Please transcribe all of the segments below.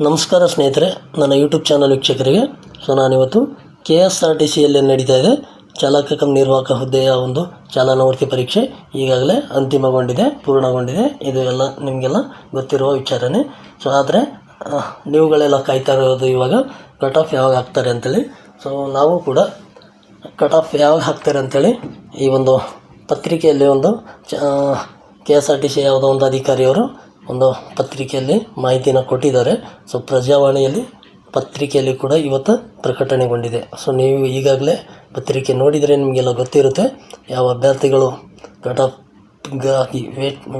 ನಮಸ್ಕಾರ ಸ್ನೇಹಿತರೆ, ನನ್ನ ಯೂಟ್ಯೂಬ್ ಚಾನಲ್ ವೀಕ್ಷಕರಿಗೆ. ನಾನಿವತ್ತು KSRTCಯಲ್ಲಿ ನಡೀತಾ ಇದೆ ಚಾಲಕ ಕಮ್ ನಿರ್ವಾಹಕ ಹುದ್ದೆಯ ಒಂದು ಚಾಲನಾವರ್ತಿ ಪರೀಕ್ಷೆ ಈಗಾಗಲೇ ಅಂತಿಮಗೊಂಡಿದೆ, ಪೂರ್ಣಗೊಂಡಿದೆ. ಇದು ಎಲ್ಲ ನಿಮಗೆಲ್ಲ ಗೊತ್ತಿರುವ ವಿಚಾರನೇ. ಆದರೆ ನೀವುಗಳೆಲ್ಲ ಕಾಯ್ತಾ ಇರೋದು ಇವಾಗ ಕಟ್ ಆಫ್ ಯಾವಾಗ ಹಾಕ್ತಾರೆ ಅಂತೇಳಿ. ನಾವು ಕೂಡ ಕಟ್ ಆಫ್ ಯಾವಾಗ ಹಾಕ್ತಾರೆ ಅಂತೇಳಿ ಈ ಒಂದು ಪತ್ರಿಕೆಯಲ್ಲಿ ಒಂದು KSRTC ಯಾವುದೋ ಒಂದು ಅಧಿಕಾರಿಯವರು ಒಂದು ಪತ್ರಿಕೆಯಲ್ಲಿ ಮಾಹಿತಿನ ಕೊಟ್ಟಿದ್ದಾರೆ. ಪ್ರಜಾವಾಣಿಯಲ್ಲಿ ಪತ್ರಿಕೆಯಲ್ಲಿ ಕೂಡ ಇವತ್ತು ಪ್ರಕಟಣೆಗೊಂಡಿದೆ. ನೀವು ಈಗಾಗಲೇ ಪತ್ರಿಕೆ ನೋಡಿದರೆ ನಿಮಗೆಲ್ಲ ಗೊತ್ತಿರುತ್ತೆ ಯಾವ ಅಭ್ಯರ್ಥಿಗಳು ಕಟ್ ಆಫ್ಗಾಗಿ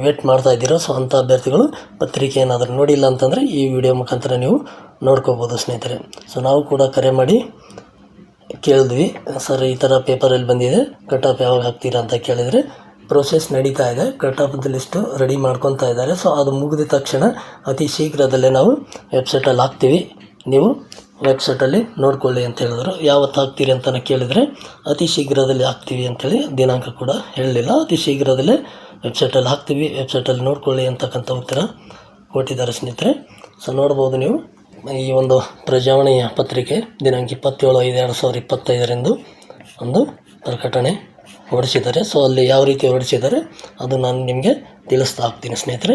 ವೇಟ್ ಮಾಡ್ತಾ ಇದ್ದೀರೋ. ಅಂಥ ಅಭ್ಯರ್ಥಿಗಳು ಪತ್ರಿಕೆ ಏನಾದರೂ ನೋಡಿಲ್ಲ ಅಂತಂದರೆ ಈ ವಿಡಿಯೋ ಮುಖಾಂತರ ನೀವು ನೋಡ್ಕೋಬೋದು ಸ್ನೇಹಿತರೆ. ನಾವು ಕೂಡ ಕರೆ ಮಾಡಿ ಕೇಳಿದ್ವಿ, ಸರ್ ಈ ಥರ ಪೇಪರಲ್ಲಿ ಬಂದಿದೆ, ಕಟ್ ಆಫ್ ಯಾವಾಗ ಹಾಕ್ತೀರಾ ಅಂತ ಕೇಳಿದರೆ ಪ್ರೋಸೆಸ್ ನಡೀತಾ ಇದೆ, ಕಟ್ ಆಫ್ ಲಿಸ್ಟು ರೆಡಿ ಮಾಡ್ಕೊತಾ ಇದ್ದಾರೆ. ಅದು ಮುಗಿದ ತಕ್ಷಣ ಅತಿ ಶೀಘ್ರದಲ್ಲೇ ನಾವು ವೆಬ್ಸೈಟಲ್ಲಿ ಹಾಕ್ತೀವಿ, ನೀವು ವೆಬ್ಸೈಟಲ್ಲಿ ನೋಡ್ಕೊಳ್ಳಿ ಅಂತ ಹೇಳಿದ್ರು. ಯಾವತ್ತು ಹಾಕ್ತೀರಿ ಅಂತ ಕೇಳಿದರೆ ಅತಿ ಶೀಘ್ರದಲ್ಲಿ ಹಾಕ್ತೀವಿ ಅಂಥೇಳಿ ದಿನಾಂಕ ಕೂಡ ಹೇಳಲಿಲ್ಲ. ಅತಿ ಶೀಘ್ರದಲ್ಲೇ ವೆಬ್ಸೈಟಲ್ಲಿ ಹಾಕ್ತೀವಿ, ವೆಬ್ಸೈಟಲ್ಲಿ ನೋಡ್ಕೊಳ್ಳಿ ಅಂತಕ್ಕಂಥ ಉತ್ತರ ಕೊಟ್ಟಿದ್ದಾರೆ ಸ್ನೇಹಿತರೆ. ನೋಡ್ಬೋದು ನೀವು ಈ ಒಂದು ಪ್ರಜಾವಾಣಿಯ ಪತ್ರಿಕೆ ದಿನಾಂಕ 27/5/2025 ಒಂದು ಪ್ರಕಟಣೆ ಹೊರಡಿಸಿದ್ದಾರೆ. ಅಲ್ಲಿ ಯಾವ ರೀತಿ ಹೊರಡಿಸಿದ್ದಾರೆ ಅದು ನಾನು ನಿಮಗೆ ತಿಳಿಸ್ತಾ ಹೋಗ್ತೀನಿ ಸ್ನೇಹಿತರೆ.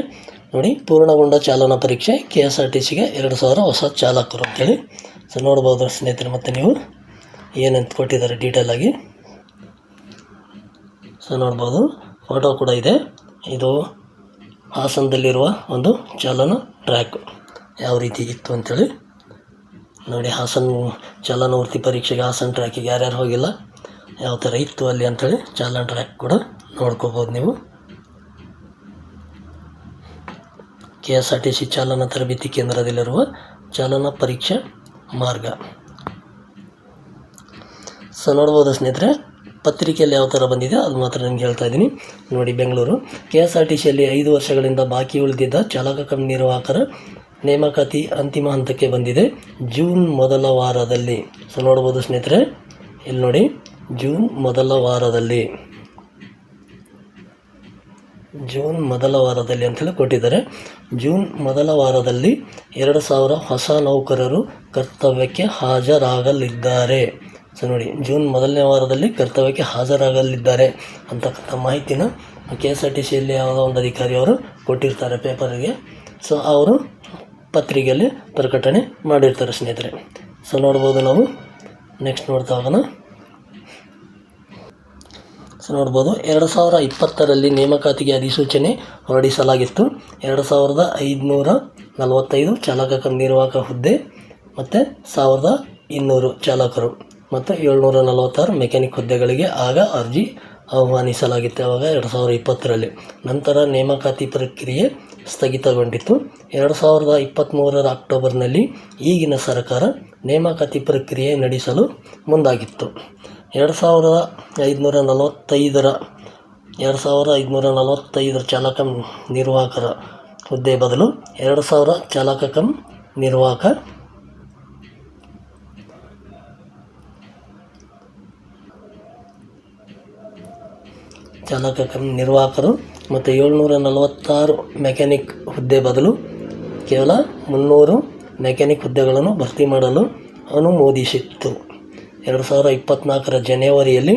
ನೋಡಿ, ಪೂರ್ಣಗೊಂಡ ಚಾಲನಾ ಪರೀಕ್ಷೆ KSRTCಗೆ 2000 ಹೊಸ ಚಾಲಕರು ಅಂತೇಳಿ. ನೋಡ್ಬೋದು ಸ್ನೇಹಿತರೆ. ಮತ್ತು ನೀವು ಏನಂತ ಕೊಟ್ಟಿದ್ದಾರೆ ಡೀಟೇಲಾಗಿ ನೋಡ್ಬೋದು. ಫೋಟೋ ಕೂಡ ಇದೆ. ಇದು ಹಾಸನದಲ್ಲಿರುವ ಒಂದು ಚಾಲನಾ ಟ್ರ್ಯಾಕ್ ಯಾವ ರೀತಿ ಇತ್ತು ಅಂಥೇಳಿ ನೋಡಿ. ಹಾಸನ ಚಾಲನಾವರ್ತಿ ಪರೀಕ್ಷೆಗೆ ಹಾಸನ ಟ್ರ್ಯಾಕಿಗೆ ಯಾರ್ಯಾರು ಹೋಗಿಲ್ಲ, ಯಾವ ಥರ ಇತ್ತು ಅಲ್ಲಿ ಅಂಥೇಳಿ ಚಾಲನಾ ಟ್ರ್ಯಾಕ್ ಕೂಡ ನೋಡ್ಕೋಬೋದು ನೀವು. KSRTC ಚಾಲನಾ ತರಬೇತಿ ಕೇಂದ್ರದಲ್ಲಿರುವ ಚಾಲನಾ ಪರೀಕ್ಷಾ ಮಾರ್ಗ. ನೋಡ್ಬೋದು ಸ್ನೇಹಿತರೆ, ಪತ್ರಿಕೆಯಲ್ಲಿ ಯಾವ ಥರ ಬಂದಿದೆ ಅದು ಮಾತ್ರ ನಿಮ್ಗೆ ಹೇಳ್ತಾ ಇದ್ದೀನಿ. ನೋಡಿ, ಬೆಂಗಳೂರು KSRTCಯಲ್ಲಿ 5 ವರ್ಷಗಳಿಂದ ಬಾಕಿ ಉಳಿದಿದ್ದ ಚಾಲಕ ಕಮ್ ನಿರ್ವಾಹಕರ ನೇಮಕಾತಿ ಅಂತಿಮ ಹಂತಕ್ಕೆ ಬಂದಿದೆ ಜೂನ್ ಮೊದಲ ವಾರದಲ್ಲಿ. ನೋಡ್ಬೋದು ಸ್ನೇಹಿತರೆ, ಇಲ್ಲಿ ನೋಡಿ, ಜೂನ್ ಮೊದಲ ವಾರದಲ್ಲಿ ಅಂಥೇಳಿ ಕೊಟ್ಟಿದ್ದಾರೆ. ಜೂನ್ ಮೊದಲ ವಾರದಲ್ಲಿ 2000 ಹೊಸ ನೌಕರರು ಕರ್ತವ್ಯಕ್ಕೆ ಹಾಜರಾಗಲಿದ್ದಾರೆ. ನೋಡಿ, ಜೂನ್ ಮೊದಲನೇ ವಾರದಲ್ಲಿ ಕರ್ತವ್ಯಕ್ಕೆ ಹಾಜರಾಗಲಿದ್ದಾರೆ ಅಂತಕ್ಕಂಥ ಮಾಹಿತಿನ KSRTCಯಲ್ಲಿ ಯಾವುದೋ ಒಂದು ಅಧಿಕಾರಿಯವರು ಕೊಟ್ಟಿರ್ತಾರೆ ಪೇಪರಿಗೆ. ಅವರು ಪತ್ರಿಕೆಯಲ್ಲಿ ಪ್ರಕಟಣೆ ಮಾಡಿರ್ತಾರೆ ಸ್ನೇಹಿತರೆ. ನೋಡ್ಬೋದು. ನಾವು ನೆಕ್ಸ್ಟ್ ನೋಡ್ತಾ ಹೋಗೋಣ. ನೋಡ್ಬೋದು, 2020ರಲ್ಲಿ ನೇಮಕಾತಿಗೆ ಅಧಿಸೂಚನೆ ಹೊರಡಿಸಲಾಗಿತ್ತು. 2545 ಚಾಲಕ ಕಮ್ ನಿರ್ವಾಹಕ ಹುದ್ದೆ ಮತ್ತು 1200 ಚಾಲಕರು ಮತ್ತು 746 ಮೆಕ್ಯಾನಿಕ್ ಹುದ್ದೆಗಳಿಗೆ ಆಗ ಅರ್ಜಿ ಆಹ್ವಾನಿಸಲಾಗಿತ್ತು. ಆವಾಗ 2020ರಲ್ಲಿ. ನಂತರ ನೇಮಕಾತಿ ಪ್ರಕ್ರಿಯೆ ಸ್ಥಗಿತಗೊಂಡಿತ್ತು. 2023 ಅಕ್ಟೋಬರ್ನಲ್ಲಿ ಈಗಿನ ಸರ್ಕಾರ ನೇಮಕಾತಿ ಪ್ರಕ್ರಿಯೆ ನಡೆಸಲು ಮುಂದಾಗಿತ್ತು. 2545 ಚಾಲಕ ನಿರ್ವಾಹಕರ ಹುದ್ದೆ ಬದಲು 2000 ಚಾಲಕ ಕಮ್ ನಿರ್ವಾಹಕರು ಮತ್ತು 746 ಮೆಕ್ಯಾನಿಕ್ ಹುದ್ದೆ ಬದಲು ಕೇವಲ 300 ಮೆಕ್ಯಾನಿಕ್ ಹುದ್ದೆಗಳನ್ನು ಭರ್ತಿ ಮಾಡಲು ಅನುಮೋದಿಸಿತ್ತು. 2024 ಜನವರಿಯಲ್ಲಿ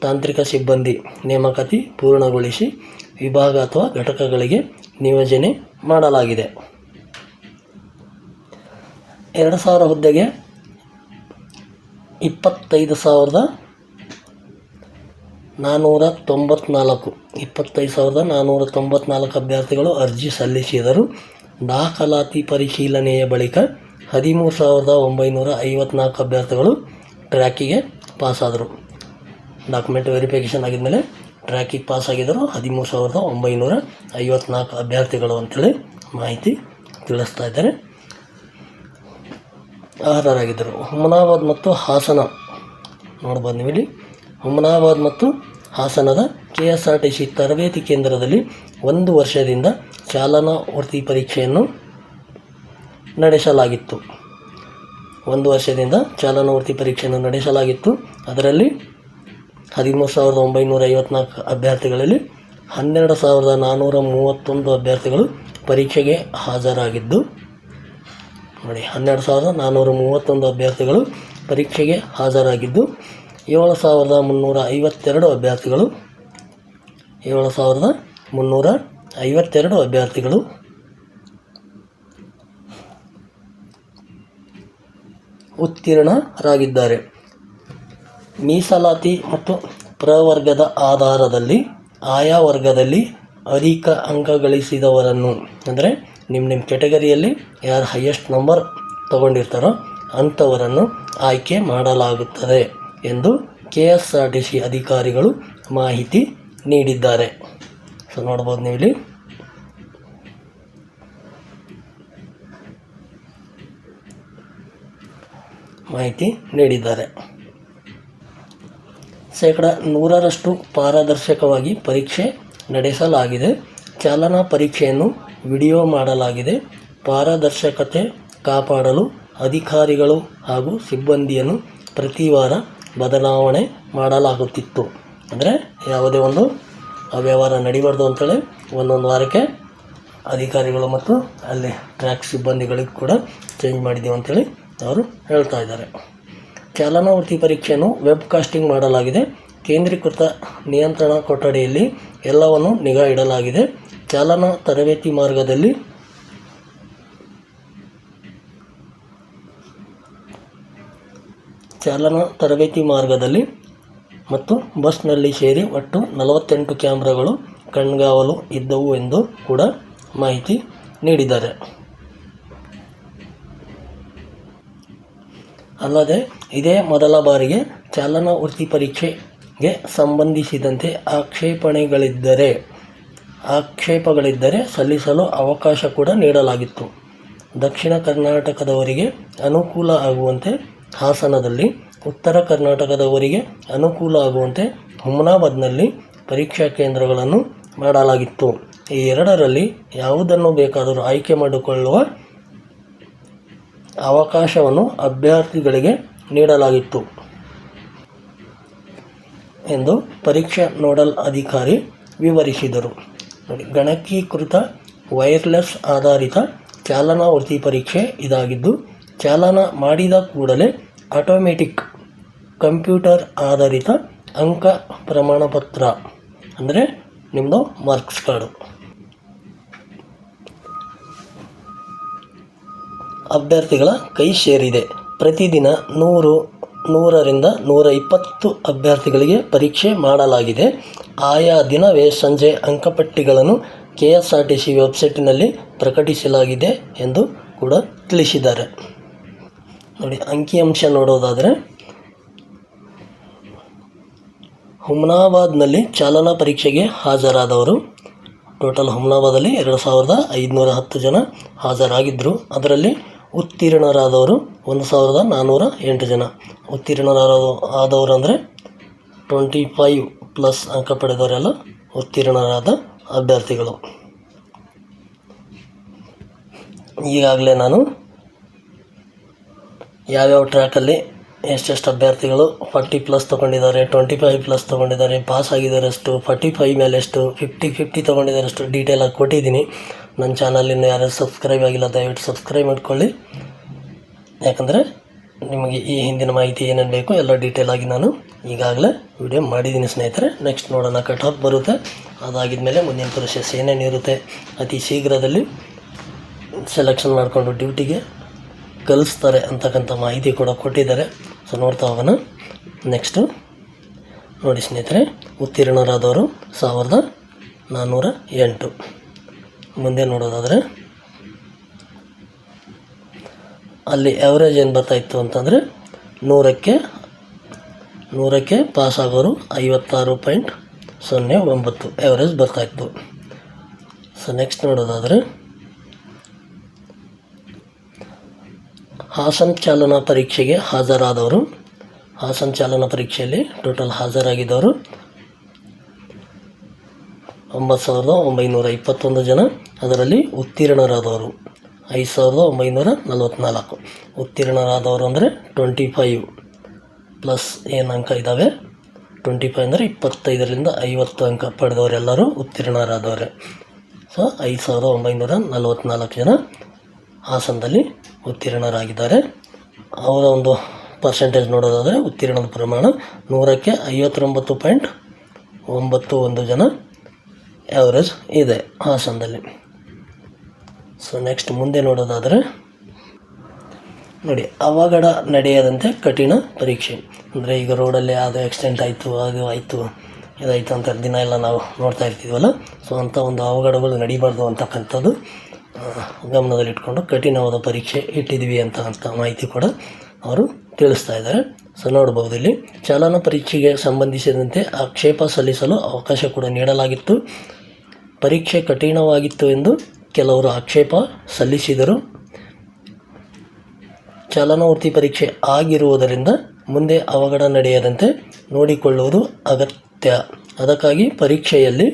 ತಾಂತ್ರಿಕ ಸಿಬ್ಬಂದಿ ನೇಮಕಾತಿ ಪೂರ್ಣಗೊಳಿಸಿ ವಿಭಾಗ ಅಥವಾ ಘಟಕಗಳಿಗೆ ನಿಯೋಜನೆ ಮಾಡಲಾಗಿದೆ. 2000 ಹುದ್ದೆಗೆ 25,494 ಅಭ್ಯರ್ಥಿಗಳು ಅರ್ಜಿ ಸಲ್ಲಿಸಿದರು. ದಾಖಲಾತಿ ಪರಿಶೀಲನೆಯ ಬಳಿಕ 13,954 ಅಭ್ಯರ್ಥಿಗಳು ಟ್ರ್ಯಾಕಿಗೆ ಪಾಸಾದರು. ಡಾಕ್ಯುಮೆಂಟ್ ವೆರಿಫಿಕೇಷನ್ ಆಗಿದ್ಮೇಲೆ ಟ್ರ್ಯಾಕಿಗೆ ಪಾಸಾಗಿದ್ದರು 13,954 ಅಭ್ಯರ್ಥಿಗಳು ಅಂತೇಳಿ ಮಾಹಿತಿ ತಿಳಿಸ್ತಾ ಇದ್ದಾರೆ. ಅರ್ಹರಾಗಿದ್ದರು. ಹುಮನಾಬಾದ್ ಮತ್ತು ಹಾಸನ ನೋಡ್ಬೋದು ನೀವು ಇಲ್ಲಿ. ಹುಮನಾಬಾದ್ ಮತ್ತು ಹಾಸನದ KSRTC ತರಬೇತಿ ಕೇಂದ್ರದಲ್ಲಿ 1 ವರ್ಷದಿಂದ ಚಾಲನಾ ವೃತ್ತಿ ಪರೀಕ್ಷೆಯನ್ನು ನಡೆಸಲಾಗಿತ್ತು. 1 ವರ್ಷದಿಂದ ಚಾಲನಾ ವೃತ್ತಿ ಪರೀಕ್ಷೆಯನ್ನು ನಡೆಸಲಾಗಿತ್ತು. ಅದರಲ್ಲಿ 13,954 ಅಭ್ಯರ್ಥಿಗಳಲ್ಲಿ 12,431 ಅಭ್ಯರ್ಥಿಗಳು ಪರೀಕ್ಷೆಗೆ ಹಾಜರಾಗಿದ್ದು ನೋಡಿ 12,431 ಅಭ್ಯರ್ಥಿಗಳು ಪರೀಕ್ಷೆಗೆ ಹಾಜರಾಗಿದ್ದು 7,352 ಅಭ್ಯರ್ಥಿಗಳು 7,352 ಅಭ್ಯರ್ಥಿಗಳು ಉತ್ತೀರ್ಣರಾಗಿದ್ದಾರೆ. ಮೀಸಲಾತಿ ಮತ್ತು ಪ್ರವರ್ಗದ ಆಧಾರದಲ್ಲಿ ಆಯಾ ವರ್ಗದಲ್ಲಿ ಅಧಿಕ ಅಂಕ ಗಳಿಸಿದವರನ್ನು ಅಂದರೆ ನಿಮ್ಮ ಕೆಟಗರಿಯಲ್ಲಿ ಯಾರು ಹೈಯೆಸ್ಟ್ ನಂಬರ್ ತಗೊಂಡಿರ್ತಾರೋ ಅಂಥವರನ್ನು ಆಯ್ಕೆ ಮಾಡಲಾಗುತ್ತದೆ ಎಂದು KSRTC ಅಧಿಕಾರಿಗಳು ಮಾಹಿತಿ ನೀಡಿದ್ದಾರೆ. ಸೊ ನೋಡ್ಬೋದು ನೀವು ಇಲ್ಲಿ ಮಾಹಿತಿ ನೀಡಿದ್ದಾರೆ. 100% ಪಾರದರ್ಶಕವಾಗಿ ಪರೀಕ್ಷೆ ನಡೆಸಲಾಗಿದೆ. ಚಾಲನಾ ಪರೀಕ್ಷೆಯನ್ನು ವಿಡಿಯೋ ಮಾಡಲಾಗಿದೆ. ಪಾರದರ್ಶಕತೆ ಕಾಪಾಡಲು ಅಧಿಕಾರಿಗಳು ಹಾಗೂ ಸಿಬ್ಬಂದಿಯನ್ನು ಪ್ರತಿ ವಾರ ಬದಲಾವಣೆ ಮಾಡಲಾಗುತ್ತಿತ್ತು. ಅಂದರೆ ಯಾವುದೇ ಒಂದು ಅವ್ಯವಹಾರ ನಡಿಬಾರ್ದು ಅಂತೇಳಿ ಒಂದೊಂದು ವಾರಕ್ಕೆ ಅಧಿಕಾರಿಗಳು ಮತ್ತು ಅಲ್ಲಿ ಟ್ರ್ಯಾಕ್ ಸಿಬ್ಬಂದಿಗಳಿಗೆ ಕೂಡ ಚೇಂಜ್ ಮಾಡಿದ್ದೀವಿ ಅಂತೇಳಿ ಅವರು ಹೇಳ್ತಾ ಇದ್ದಾರೆ. ಚಾಲನಾ ವೃತ್ತಿ ಪರೀಕ್ಷೆಯನ್ನು ವೆಬ್ಕಾಸ್ಟಿಂಗ್ ಮಾಡಲಾಗಿದೆ. ಕೇಂದ್ರೀಕೃತ ನಿಯಂತ್ರಣ ಕೊಠಡಿಯಲ್ಲಿ ಎಲ್ಲವನ್ನು ನಿಗಾ ಇಡಲಾಗಿದೆ. ಚಾಲನಾ ತರಬೇತಿ ಮಾರ್ಗದಲ್ಲಿ ಮತ್ತು ಬಸ್ನಲ್ಲಿ ಸೇರಿ ಒಟ್ಟು 48 ಕ್ಯಾಮ್ರಾಗಳು ಕಣ್ಗಾವಲು ಇದ್ದವು ಎಂದು ಕೂಡ ಮಾಹಿತಿ ನೀಡಿದ್ದಾರೆ. ಅಲ್ಲದೆ ಇದೇ ಮೊದಲ ಬಾರಿಗೆ ಚಾಲನಾ ವೃತ್ತಿ ಪರೀಕ್ಷೆಗೆ ಸಂಬಂಧಿಸಿದಂತೆ ಆಕ್ಷೇಪಗಳಿದ್ದರೆ ಸಲ್ಲಿಸಲು ಅವಕಾಶ ಕೂಡ ನೀಡಲಾಗಿತ್ತು. ದಕ್ಷಿಣ ಕರ್ನಾಟಕದವರಿಗೆ ಅನುಕೂಲ ಆಗುವಂತೆ ಹಾಸನದಲ್ಲಿ, ಉತ್ತರ ಕರ್ನಾಟಕದವರಿಗೆ ಅನುಕೂಲ ಆಗುವಂತೆ ಹುಮನಾಬಾದ್ನಲ್ಲಿ ಪರೀಕ್ಷಾ ಕೇಂದ್ರಗಳನ್ನು ಮಾಡಲಾಗಿತ್ತು. ಈ ಎರಡರಲ್ಲಿ ಯಾವುದನ್ನು ಬೇಕಾದರೂ ಆಯ್ಕೆ ಮಾಡಿಕೊಳ್ಳುವ ಅವಕಾಶವನ್ನು ಅಭ್ಯರ್ಥಿಗಳಿಗೆ ನೀಡಲಾಗಿತ್ತು ಎಂದು ಪರೀಕ್ಷಾ ನೋಡಲ್ ಅಧಿಕಾರಿ ವಿವರಿಸಿದರು. ಗಣಕೀಕೃತ ವೈರ್ಲೆಸ್ ಆಧಾರಿತ ಚಾಲನಾ ವೃತ್ತಿ ಪರೀಕ್ಷೆ ಇದಾಗಿದ್ದು, ಚಾಲನಾ ಮಾಡಿದ ಕೂಡಲೇ ಆಟೋಮೆಟಿಕ್ ಕಂಪ್ಯೂಟರ್ ಆಧಾರಿತ ಅಂಕ ಪ್ರಮಾಣಪತ್ರ ಅಂದರೆ ನಿಮ್ಮದು ಮಾರ್ಕ್ಸ್ ಕಾರ್ಡು ಅಭ್ಯರ್ಥಿಗಳ ಕೈ ಸೇರಿದೆ. ಪ್ರತಿದಿನ 100ರಿಂದ 120 ಅಭ್ಯರ್ಥಿಗಳಿಗೆ ಪರೀಕ್ಷೆ ಮಾಡಲಾಗಿದೆ. ಆಯಾ ದಿನವೇ ಸಂಜೆ ಅಂಕಪಟ್ಟಿಗಳನ್ನು KSRTC ವೆಬ್ಸೈಟ್ನಲ್ಲಿ ಪ್ರಕಟಿಸಲಾಗಿದೆ ಎಂದು ಕೂಡ ತಿಳಿಸಿದ್ದಾರೆ. ನೋಡಿ, ಅಂಕಿಅಂಶ ನೋಡೋದಾದರೆ ಹುಮನಾಬಾದ್ನಲ್ಲಿ ಚಾಲನಾ ಪರೀಕ್ಷೆಗೆ ಹಾಜರಾದವರು ಟೋಟಲ್ ಹುಮನಾಬಾದಲ್ಲಿ 2,510 ಜನ ಹಾಜರಾಗಿದ್ದರು. ಅದರಲ್ಲಿ ಉತ್ತೀರ್ಣರಾದವರು 1,408 ಜನ. ಉತ್ತೀರ್ಣರಾದವರು ಅಂದರೆ 25+ ಅಂಕ ಪಡೆದವರೆಲ್ಲ ಉತ್ತೀರ್ಣರಾದ ಅಭ್ಯರ್ಥಿಗಳು. ಈಗಾಗಲೇ ನಾನು ಯಾವ್ಯಾವ ಟ್ರ್ಯಾಕಲ್ಲಿ ಎಷ್ಟೆಷ್ಟು ಅಭ್ಯರ್ಥಿಗಳು 40+ ತೊಗೊಂಡಿದ್ದಾರೆ, 25+ ತೊಗೊಂಡಿದ್ದಾರೆ, ಪಾಸ್ ಆಗಿದ್ದಾರೆ ಎಷ್ಟು, 45 ಮೇಲೆ ಎಷ್ಟು, 50 ತೊಗೊಂಡಿದ್ದಾರೆ ಎಷ್ಟು ಡೀಟೇಲಾಗಿ ಕೊಟ್ಟಿದ್ದೀನಿ. ನನ್ನ ಚಾನಲಿನ್ನು ಯಾರು ಸಬ್ಸ್ಕ್ರೈಬ್ ಆಗಿಲ್ಲ ದಯವಿಟ್ಟು ಸಬ್ಸ್ಕ್ರೈಬ್ ಮಾಡ್ಕೊಳ್ಳಿ. ಯಾಕಂದರೆ ನಿಮಗೆ ಈ ಹಿಂದಿನ ಮಾಹಿತಿ ಏನೇನು ಬೇಕು ಎಲ್ಲ ಡೀಟೇಲಾಗಿ ನಾನು ಈಗಾಗಲೇ ವಿಡಿಯೋ ಮಾಡಿದ್ದೀನಿ ಸ್ನೇಹಿತರೆ. ನೆಕ್ಸ್ಟ್ ನೋಡೋಣ, ಕಟ್ ಆಫ್ ಬರುತ್ತೆ. ಅದಾಗಿದ ಮೇಲೆ ಮುಂದಿನ ಪ್ರೊಸೆಸ್ ಏನೇನಿರುತ್ತೆ ಅತಿ ಶೀಘ್ರದಲ್ಲಿ ಸೆಲೆಕ್ಷನ್ ಮಾಡಿಕೊಂಡು ಡ್ಯೂಟಿಗೆ ಕಲಿಸ್ತಾರೆ ಅಂತಕ್ಕಂಥ ಮಾಹಿತಿ ಕೂಡ ಕೊಟ್ಟಿದ್ದಾರೆ. ಸೊ ನೋಡ್ತಾ ಹೋಗೋಣ. ನೆಕ್ಸ್ಟು ನೋಡಿ ಸ್ನೇಹಿತರೆ, ಉತ್ತೀರ್ಣರಾದವರು 1,408. ಮುಂದೆ ನೋಡೋದಾದರೆ ಅಲ್ಲಿ ಆ್ಯಾವ್ರೇಜ್ ಏನು ಬರ್ತಾಯಿತ್ತು ಅಂತಂದರೆ 100ಕ್ಕೆ ಪಾಸ್ ಆಗೋರು 56.09 ಆ್ಯಾವ್ರೇಜ್ ಬರ್ತಾಯಿತ್ತು. ಸೊ ನೆಕ್ಸ್ಟ್ ನೋಡೋದಾದರೆ ಹಾಸನ ಚಾಲನಾ ಪರೀಕ್ಷೆಗೆ ಹಾಜರಾದವರು, ಹಾಸನ ಚಾಲನಾ ಪರೀಕ್ಷೆಯಲ್ಲಿ ಟೋಟಲ್ ಹಾಜರಾಗಿದ್ದವರು 9,921 ಜನ. ಅದರಲ್ಲಿ ಉತ್ತೀರ್ಣರಾದವರು 5,944. ಉತ್ತೀರ್ಣರಾದವರು ಅಂದರೆ 25+ ಏನು ಅಂಕ ಇದ್ದಾವೆ, 25 ಅಂದರೆ 25ರಿಂದ 50 ಅಂಕ ಪಡೆದವರೆಲ್ಲರೂ ಉತ್ತೀರ್ಣರಾದವರೇ. ಸೊ 5,944 ಜನ ಹಾಸನದಲ್ಲಿ ಉತ್ತೀರ್ಣರಾಗಿದ್ದಾರೆ. ಅವರ ಒಂದು ಪರ್ಸೆಂಟೇಜ್ ನೋಡೋದಾದರೆ ಉತ್ತೀರ್ಣದ ಪ್ರಮಾಣ 100ಕ್ಕೆ 59.91 ಜನ ಆ್ಯಾವ್ರೇಜ್ ಇದೆ ಹಾಸನದಲ್ಲಿ. ಸೊ ನೆಕ್ಸ್ಟ್ ಮುಂದೆ ನೋಡೋದಾದರೆ ನೋಡಿ, ಅವಘಡ ನಡೆಯದಂತೆ ಕಠಿಣ ಪರೀಕ್ಷೆ. ಅಂದರೆ ಈಗ ರೋಡಲ್ಲಿ ಅದು ಆಕ್ಸಿಡೆಂಟ್ ಆಯಿತು, ಅದು ಆಯಿತು, ಇದಾಯಿತು ಅಂತ ದಿನ ಎಲ್ಲ ನಾವು ನೋಡ್ತಾ ಇರ್ತೀವಲ್ಲ. ಸೊ ಅಂಥ ಒಂದು ಅವಘಡಗಳು ನಡೀಬಾರ್ದು ಅಂತಕ್ಕಂಥದ್ದು ಗಮನದಲ್ಲಿಟ್ಕೊಂಡು ಕಠಿಣವಾದ ಪರೀಕ್ಷೆ ಇಟ್ಟಿದ್ದೀವಿ ಅಂತ ಮಾಹಿತಿ ಕೂಡ ಅವರು ತಿಳಿಸ್ತಾ ಇದ್ದಾರೆ. ಸೊ ನೋಡ್ಬೋದು, ಇಲ್ಲಿ ಚಾಲನಾ ಪರೀಕ್ಷೆಗೆ ಸಂಬಂಧಿಸಿದಂತೆ ಆಕ್ಷೇಪ ಸಲ್ಲಿಸಲು ಅವಕಾಶ ಕೂಡ ನೀಡಲಾಗಿತ್ತು. ಪರೀಕ್ಷೆ ಕಠಿಣವಾಗಿತ್ತು ಎಂದು ಕೆಲವರು ಆಕ್ಷೇಪ ಸಲ್ಲಿಸಿದರು. ಚಾಲನಾ ವೃತ್ತಿ ಪರೀಕ್ಷೆ ಆಗಿರುವುದರಿಂದ ಮುಂದೆ ಅವಘಡ ನಡೆಯದಂತೆ ನೋಡಿಕೊಳ್ಳುವುದು ಅಗತ್ಯ. ಅದಕ್ಕಾಗಿ ಪರೀಕ್ಷೆಯಲ್ಲಿ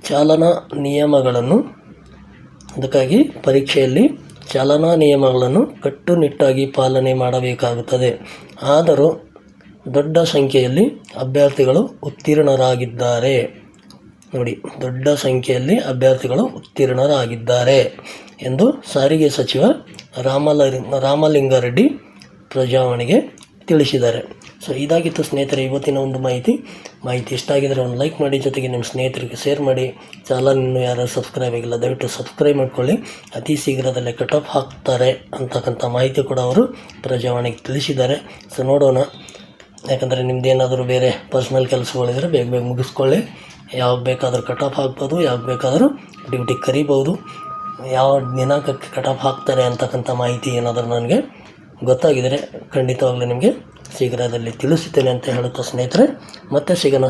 ಚಾಲನಾ ನಿಯಮಗಳನ್ನು ಕಟ್ಟುನಿಟ್ಟಾಗಿ ಪಾಲನೆ ಮಾಡಬೇಕಾಗುತ್ತದೆ. ಆದರೂ ದೊಡ್ಡ ಸಂಖ್ಯೆಯಲ್ಲಿ ಅಭ್ಯರ್ಥಿಗಳು ಉತ್ತೀರ್ಣರಾಗಿದ್ದಾರೆ. ನೋಡಿ, ದೊಡ್ಡ ಸಂಖ್ಯೆಯಲ್ಲಿ ಅಭ್ಯರ್ಥಿಗಳು ಉತ್ತೀರ್ಣರಾಗಿದ್ದಾರೆ ಎಂದು ಸಾರಿಗೆ ಸಚಿವ ರಾಮಲಿಂಗಾರೆಡ್ಡಿ ಪ್ರಜಾವಾಣಿಗೆ ತಿಳಿಸಿದ್ದಾರೆ. ಸೊ ಇದಾಗಿತ್ತು ಸ್ನೇಹಿತರೆ ಇವತ್ತಿನ ಒಂದು ಮಾಹಿತಿ ಇಷ್ಟ ಆಗಿದರೆ ಒಂದು ಲೈಕ್ ಮಾಡಿ, ಜೊತೆಗೆ ನಿಮ್ಮ ಸ್ನೇಹಿತರಿಗೆ ಶೇರ್ ಮಾಡಿ. ಚಾನಲ್ ಇನ್ನೂ ಯಾರು ಸಬ್ಸ್ಕ್ರೈಬ್ ಆಗಿಲ್ಲ, ದಯವಿಟ್ಟು ಸಬ್ಸ್ಕ್ರೈಬ್ ಮಾಡ್ಕೊಳ್ಳಿ. ಅತಿ ಶೀಘ್ರದಲ್ಲೇ ಕಟ್ ಆಫ್ ಹಾಕ್ತಾರೆ ಅಂತಕ್ಕಂಥ ಮಾಹಿತಿ ಕೂಡ ಅವರು ಪ್ರಜಾವಾಣಿಗೆ ತಿಳಿಸಿದ್ದಾರೆ. ಸೊ ನೋಡೋಣ, ಯಾಕಂದರೆ ನಿಮ್ಮದೇನಾದರೂ ಬೇರೆ ಪರ್ಸ್ನಲ್ ಕೆಲಸಗಳಿದ್ರೆ ಬೇಗ ಮುಗಿಸ್ಕೊಳ್ಳಿ. ಯಾವಾಗ ಬೇಕಾದರೂ ಕಟ್ ಆಫ್ ಹಾಕ್ಬೋದು, ಯಾವಾಗ ಬೇಕಾದರೂ ಡ್ಯೂಟಿಗೆ ಕರಿಬೋದು. ಯಾವ ದಿನಾಂಕಕ್ಕೆ ಕಟ್ ಆಫ್ ಹಾಕ್ತಾರೆ ಅಂತಕ್ಕಂಥ ಮಾಹಿತಿ ಏನಾದರೂ ನನಗೆ ಗೊತ್ತಾಗಿದ್ದರೆ ಖಂಡಿತವಾಗ್ಲೂ ನಿಮಗೆ ಶೀಘ್ರದಲ್ಲಿ ತಿಳಿಸುತ್ತೇನೆ ಅಂತ ಹೇಳುತ್ತಾ ಸ್ನೇಹಿತರೆ, ಮತ್ತೆ ಸಿಗೋಣ.